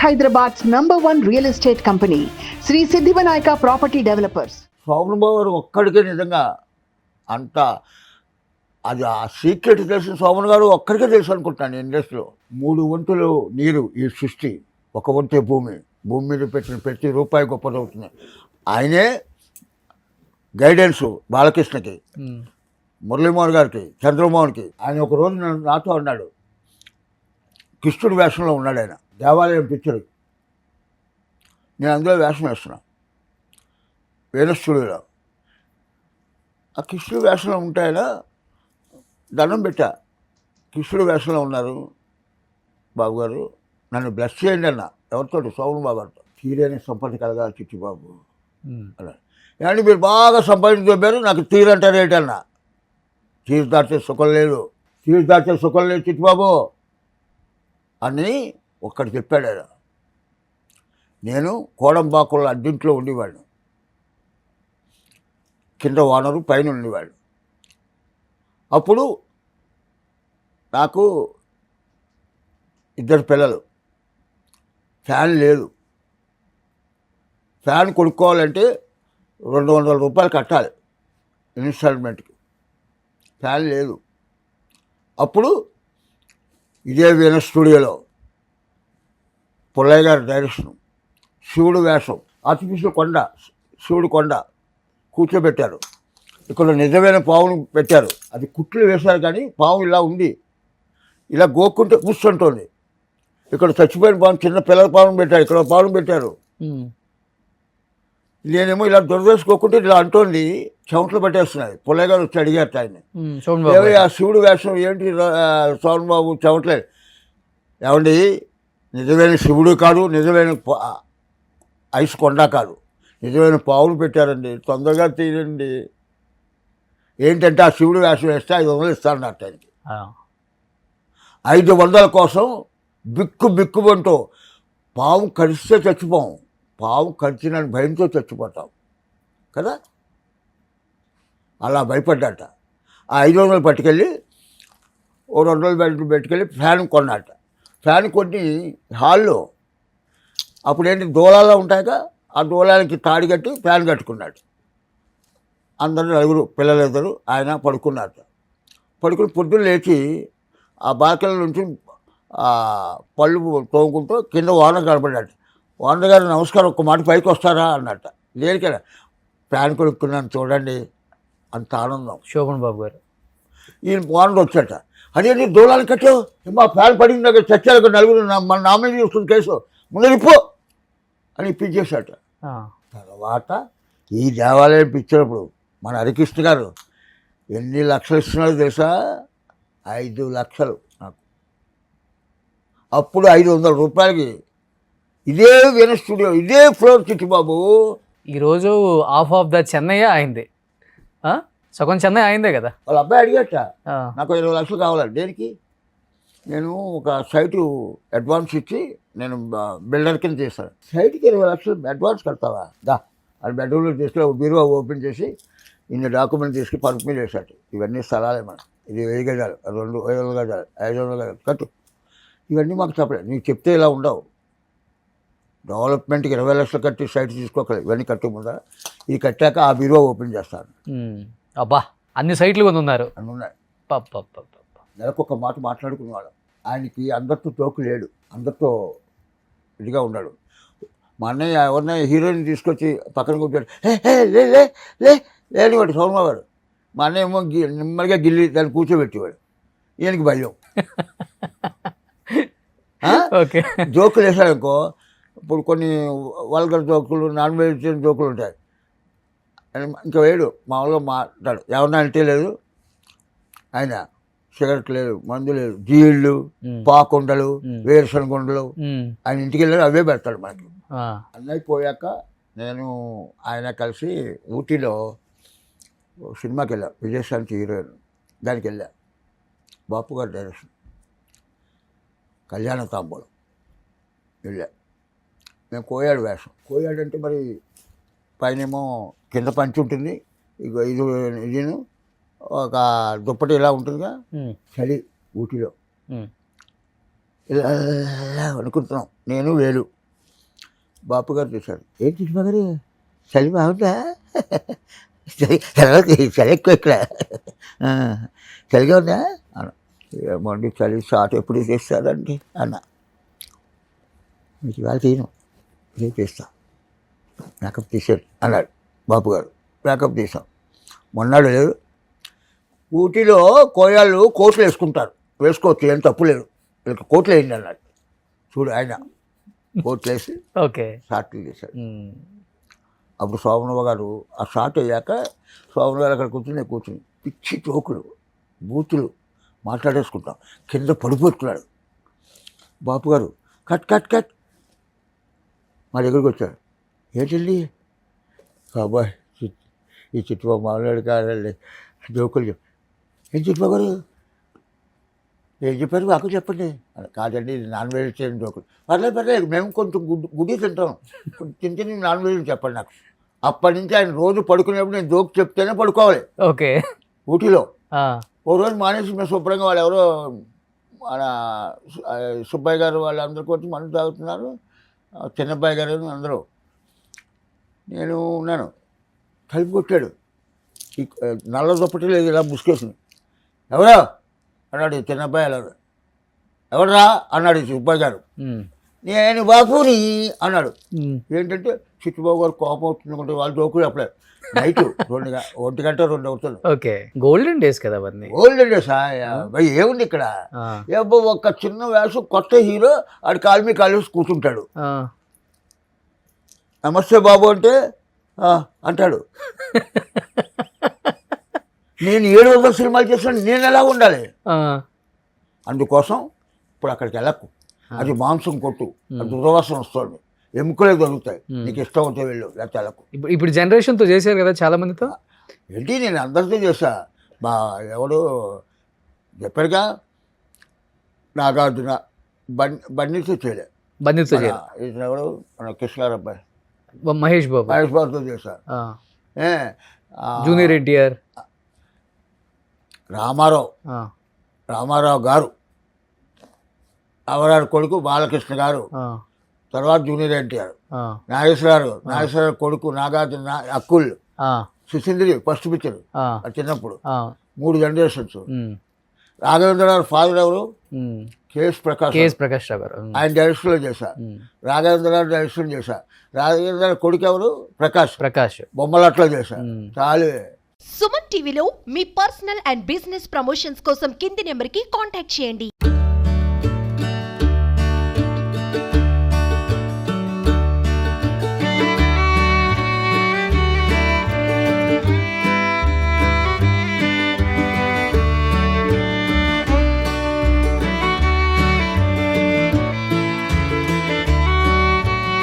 Hyderabad's #1 real estate company, Sri Siddhivanayaka Property Developers. Shobhan బాబు గారు ఒక్కడికే నిజంగా అంత అది ఆ సీక్రెట్ తెలిసిన శోభన్ గారు ఒక్కడికే తెలుసు అనుకుంటాను ఇండస్ట్రీలో. 3 వంతులు నీరు ఈ సృష్టి, 1 వంతే భూమి, భూమి మీద పెట్టిన ప్రతి రూపాయి గొప్పదవుతుంది. ఆయనే గైడెన్స్ బాలకృష్ణకి, మురళీమోహన్ గారికి, చంద్రమోహన్కి. ఆయన ఒక రోజు నాతో అన్నాడు, కృష్ణుడి వేషంలో ఉన్నాడు ఆయన దేవాలయం పిక్చర్, నేను అందులో వేషం వేస్తున్నా వేణు స్టూడియోలో. ఆ కృష్ణుడి వేషంలో ఉంటే ఆయన దండం పెట్టా, కృష్ణుడి వేషంలో ఉన్నారు బాబు గారు, నన్ను బ్లెస్ చేయండి అన్న. ఎవరితో? శోభన్ బాబు గారితో. తీరని సంపత్తి కలగాలి చిట్టిబాబు అలా. ఏమంటే మీరు బాగా సంపాదించారు, నాకు తీరంటారు ఏంటన్నా? తీరు దాటే సుఖం లేదు, తీరు దాటే సుఖం లేదు చిట్టిబాబు అని ఒక్కడు చెప్పాడు ఆయన. నేను కోడంబాకుల అడ్డింట్లో ఉండేవాడు, కింద ఓనరు పైన ఉండేవాడు. అప్పుడు నాకు 2 పిల్లలు, ఫ్యాన్ లేదు. ఫ్యాన్ కొనుక్కోవాలంటే 200 రూపాయలు కట్టాలి ఇన్స్టాల్మెంట్కి, ఫ్యాన్ లేదు. అప్పుడు ఇదే వీణ స్టూడియోలో పుల్లయ్య గారి డైరెక్షన్, శివుడు వేషం, ఆర్టిఫిషియల్ కొండ, శివుడు కొండ కూర్చోబెట్టారు. ఇక్కడ నిజమైన పావును పెట్టారు, అది కుట్లు వేశారు కానీ పాము ఇలా ఉంది, ఇలా గోక్కుంటే కూర్చుంటుంది. ఇక్కడ చచ్చిపోయిన పాము, చిన్న పిల్లల పావును పెట్టారు, ఇక్కడ పావును పెట్టారు. నేనేమో ఇలా దొరదేసుకోకుంటే ఇలా అంటోంది, చెమటలు పట్టేస్తున్నాయి. పుల్లయ్య గారు వచ్చి అడిగారు ఆయన, ఏమయ్య ఆ శివుడు వేషం ఏంటి శోభన్ బాబు చెమటలే? ఏమండి, నిజమైన శివుడు కాదు, నిజమైన ఐస్ కొండ కాదు, నిజమైన పావులు పెట్టారండి, తొందరగా తీయండి. ఏంటంటే ఆ శివుడు వేషం వేస్తే 500 ఇస్తారన్నట్టు ఆయనకి. 500 కోసం బిక్కుమంటూ, పాము కరిస్తే చచ్చిపోం, పాము కరిచిన భయంతో చచ్చిపోతాం కదా, అలా భయపడ్డాట. ఆ 500 పట్టుకెళ్ళి ఓ 200 పెట్టుకెళ్ళి ఫ్యాన్ కొన్నాట. ఫ్యాన్ కొన్ని హాల్లో అప్పుడేంటి దూలాల్లో ఉంటాయిగా, ఆ దూలాలకి తాడి కట్టి ఫ్యాన్ కట్టుకున్నాడు. అందరూ 9 పిల్లలు, ఆయన పడుకున్నారు. పడుకుని పొద్దున్న లేచి ఆ బాల్కనీ నుంచి పళ్ళు తోముకుంటూ కింద ఓనర్ కనపడ్డాడు. ఓనర్ గారు నమస్కారం, ఒక్క మాట పైకి వస్తారా అన్నట్ట. దేనికైనా ఫ్యాన్ కొనుక్కున్నాను చూడండి, అంత ఆనందం. శోభన్ బాబు గారు ఈయన ఓనర్ వచ్చాట, అదేంటి దూలాలు కట్టావు, మా ఫ్యాన్ పడిన దగ్గర చచ్చారు 9 మన నామినీ వస్తుంది కేసు, ముందు ఇప్పు అని ఇప్పించేశాట. తర్వాత ఈ దేవాలయం పిచ్చినప్పుడు మన హరికృష్ణ గారు ఎన్ని లక్షలు ఇస్తున్నారో తెలుసా? 5 లక్షలు నాకు. అప్పుడు 500 రూపాయలకి ఇదే వీణ స్టూడియో, ఇదే ఫ్లోర్ చిట్టిబాబు. ఈరోజు ఆఫ్ ద చెన్నై అయింది, సగం చెన్నై అయిందే కదా. వాళ్ళ అబ్బాయి అడిగట, నాకు 20 లక్షలు కావాలండి. దేనికి? నేను ఒక సైటు అడ్వాన్స్ ఇచ్చి నేను బిల్డర్ కింద చేస్తాను, సైట్కి 20 లక్షలు అడ్వాన్స్ కడతావా? దా అది బెడ్రూమ్లో తీసుకుని బీరువా ఓపెన్ చేసి ఇన్ని డాక్యుమెంట్ తీసుకుని పరుపు మీద వేసాడు. ఇవన్నీ స్థలాలే మనం, ఇది 1000 గజాలు, 200 గజాలు, 500 గజాలు కట్టు. ఇవన్నీ మాకు చెప్పలేదు, నీకు చెప్తే ఇలా ఉండవు. డెవలప్మెంట్కి 20 లక్షలు కట్టి సైట్ తీసుకోకలేదు, ఇవన్నీ కట్టే ముందా ఇది కట్టాక ఆ బీరువా ఓపెన్ చేస్తాను. అబ్బా, అన్ని సైట్లు కొన్ని ఉన్నారు, అన్నీ ఉన్నాయి. నెలకు 1 మాట మాట్లాడుకునేవాడు. ఆయనకి అందరితో తోకు లేడు, అందరితో ఇదిగా ఉన్నాడు. మా అన్నయ్య ఎవరినైనా హీరోయిన్ తీసుకొచ్చి పక్కన కూర్చోడు, లే లే లే లేనివాడు శోభన్ గారు. మా అన్నయ్య ఏమో నెమ్మదిగా గిల్లి దాన్ని కూర్చోబెట్టేవాడు. ఈయనకి భయం. ఓకే, జోకులు వేసాడనుకో, ఇప్పుడు కొన్ని వల్గర్ జోకులు, నాన్ వెజిటేరియన్ జోకులు ఉంటాయి, ఇంకా వేడు మామూలుగా మాట్లాడు. ఎవరన్నా అంటే లేదు, ఆయన సిగరెట్ లేదు, మందు లేదు, జీళ్ళు, పాకుండలు, వేరుశనగుండలు, ఆయన ఇంటికి వెళ్ళాడు, అవే పెడతాడు మనకి. అన్నయ్య పోయాక నేను ఆయన కలిసి ఊటీలో సినిమాకి వెళ్ళా, విజయశాంతి హీరోయిన్, దానికి వెళ్ళా. బాపు గారి డైరెక్షన్, కళ్యాణ తాంబూలం వెళ్ళా. మేము కోయాడు వేషం. కోయాడు అంటే మరి పైనేమో కింద పంచి ఉంటుంది, ఇదిను ఒక దుప్పటి ఇలా ఉంటుందిగా, చలి ఊటీలో ఇలా అనుకుంటున్నాం, నేను వేలు బాపు గారు చూశారు. ఏంటి చిట్టుబా గారు చలి బాగుందా? చలి ఎక్కువ ఇక్కడ, చలిగా ఉందా అన్న. ఏమండి చలి షార్ట్ ఎప్పుడు చేస్తారండి అన్న. మీకు ఇవాళ తీయను, రేపు చేస్తా, మేకప్ తీసాడు అన్నాడు బాపు గారు. మేకప్ తీసాం. మొన్నాడు లేదు, ఊటీలో కోయాళ్ళు కోట్లు వేసుకుంటారు, వేసుకోవచ్చు, ఏం తప్పు లేదు, వీళ్ళకి కోట్లు వేయండి అన్నాడు. చూడు ఆయన కోట్లు వేసి ఓకే. షార్ట్లు చేశాడు. అప్పుడు శోభనవ్వ గారు ఆ షార్ట్ అయ్యాక శోభన గారు అక్కడ కూర్చుని పిచ్చి చోకులు బూతులు మాట్లాడేసుకుంటాం, కింద పడిపోతున్నాడు. బాపు గారు కట్ కట్ కట్ మా దగ్గరికి వచ్చాడు. ఏంటండి బాబాయ్ ఈ చిట్టుబాబు మామూలు కాదండి జోకులు చెప్పి. ఏం చిట్టుబాబు గారు ఏం చెప్పారు మాకు చెప్పండి. కాదండి ఇది నాన్ వెజిటేరియన్ జోకులు. పర్లేదు మేము కొంచెం గుడి తింటాం, చిన్న చిన్న నాన్ వెజిటేరియన్ చెప్పండి నాకు. అప్పటి నుంచి ఆయన రోజు పడుకునేప్పుడు నేను జోక్ చెప్తేనే పడుకోవాలి. ఓకే. ఊటీలో ఓ రోజు మానేసి మేము శుభ్రంగా వాళ్ళు ఎవరో మన సుబ్బయ్య గారు వాళ్ళందరికీ వచ్చి మందు తాగుతున్నారు, చిన్నబ్బాయి గారు అందరూ. నేను ఉన్నాను. కలిపి కొట్టాడు. ఈ నల్ల దుప్పటి లేదు, ఇలా ముసుకేసింది. ఎవరా అన్నాడు చిన్నబ్బాయి. అలా ఎవడరా అన్నాడు సుబ్బయ్య గారు. నేను బాపుని అన్నాడు. ఏంటంటే చిట్టుబాబు గారు కోపం అవుతుంది, వాళ్ళు జోకులు చెప్పలేదు. నైట్ 1 గంట 2 అవుతుంది. ఓకే. గోల్డెన్ డేస్ కదా అవన్నీ. గోల్డెన్ డేస్ ఏముంది ఇక్కడ, ఏబ్బో ఒక చిన్న వేషం, కొత్త హీరో ఆడు కాలు మీ కాలు వేసి కూర్చుంటాడు. నమస్తే బాబు అంటే అంటాడు. నేను 700 సినిమాలు చేసాను, నేను ఎలా ఉండాలి? అందుకోసం ఇప్పుడు అక్కడికి వెళ్ళకు, అది మాంసం కొట్టు, అది దుర్వాసన వస్తుంది, ఎముకలే దొరుకుతాయి, నీకు ఇష్టం అవుతే వెళ్ళు, లేకపోతే వెళ్ళకు. ఇప్పుడు జనరేషన్తో చేశారు కదా చాలా మందితో. ఏంటి నేను అందరితో చేశా. ఎవడు చెప్పాడుగా, నాగార్జున బండితో చేయలే, బండితో చేయలే. ఇతను ఎవడు మన కృష్ణారావు అబ్బాయి మహేష్ బాబుతో చేశా. జూనియర్ ఎన్టీఆర్, రామారావు గారు, రామారావు కొడుకు బాలకృష్ణ గారు, తర్వాత జూనియర్ ఎన్టీఆర్, నాగేశ్వరరావు కొడుకు నాగార్జున, అక్కుల్, సుశీంద్రి ఫస్ట్ పిక్చర్ చిన్నప్పుడు, 3 జనరేషన్స్. రాఘవేంద్ర గారు ఫాదర్ ఎవరు? కేఎస్ ప్రకాష్ రావు గారు, ఆయన డైరెక్షన్లో చేశా. రాఘవేంద్ర గారు డైరెక్షన్ చేశా. రాఘవేంద్ర గారు కొడుకు ఎవరు? ప్రకాష్ బొమ్మలట్లో చేశా. చాలు. సుమన్ టీవీలో మీ పర్సనల్ అండ్ బిజినెస్ ప్రమోషన్స్ కోసం కింది నెంబర్కి కాంటాక్ట్ చేయండి.